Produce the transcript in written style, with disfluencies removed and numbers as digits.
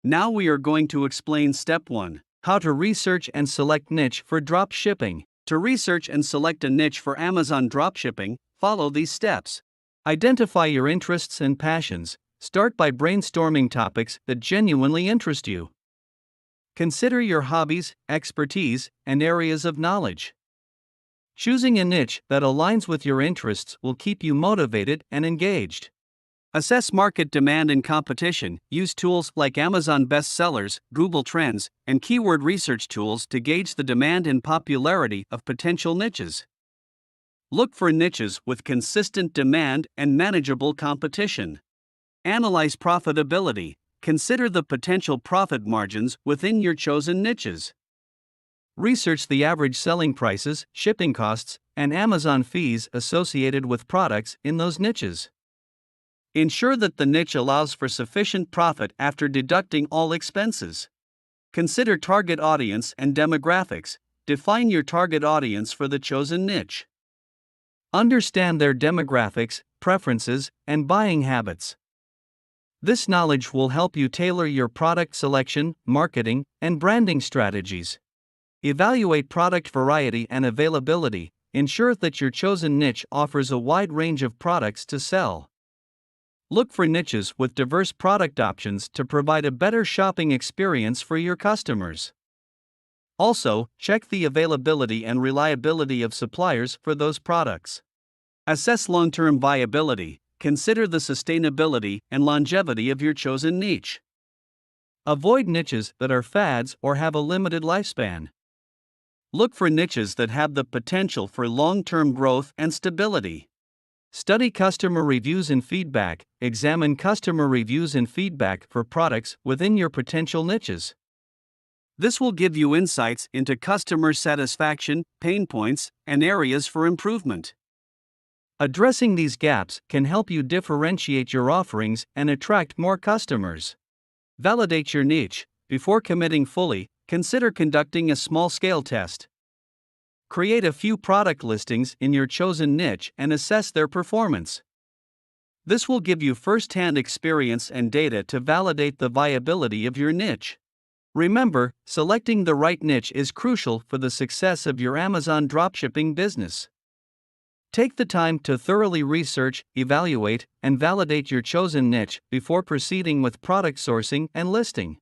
Now we are going to explain Step 1. How to research and select niche for drop shipping. To research and select a niche for Amazon dropshipping, follow these steps. Identify your interests and passions. Start by brainstorming topics that genuinely interest you. Consider your hobbies, expertise, and areas of knowledge. Choosing a niche that aligns with your interests will keep you motivated and engaged. Assess market demand and competition. Use tools like Amazon bestsellers, Google Trends, and keyword research tools to gauge the demand and popularity of potential niches. Look for niches with consistent demand and manageable competition. Analyze profitability. Consider the potential profit margins within your chosen niches. Research the average selling prices, shipping costs, and Amazon fees associated with products in those niches. Ensure that the niche allows for sufficient profit after deducting all expenses. Consider target audience and demographics. Define your target audience for the chosen niche. Understand their demographics, preferences, and buying habits. This knowledge will help you tailor your product selection, marketing, and branding strategies. Evaluate product variety and availability. Ensure that your chosen niche offers a wide range of products to sell. Look for niches with diverse product options to provide a better shopping experience for your customers. Also, check the availability and reliability of suppliers for those products. Assess long-term viability. Consider the sustainability and longevity of your chosen niche. Avoid niches that are fads or have a limited lifespan. Look for niches that have the potential for long-term growth and stability. Study customer reviews and feedback. Examine customer reviews and feedback for products within your potential niches. This will give you insights into customer satisfaction, pain points, and areas for improvement. Addressing these gaps can help you differentiate your offerings and attract more customers. Validate your niche. Before committing fully, consider conducting a small-scale test. Create a few product listings in your chosen niche and assess their performance. This will give you first-hand experience and data to validate the viability of your niche. Remember, selecting the right niche is crucial for the success of your Amazon dropshipping business. Take the time to thoroughly research, evaluate, and validate your chosen niche before proceeding with product sourcing and listing.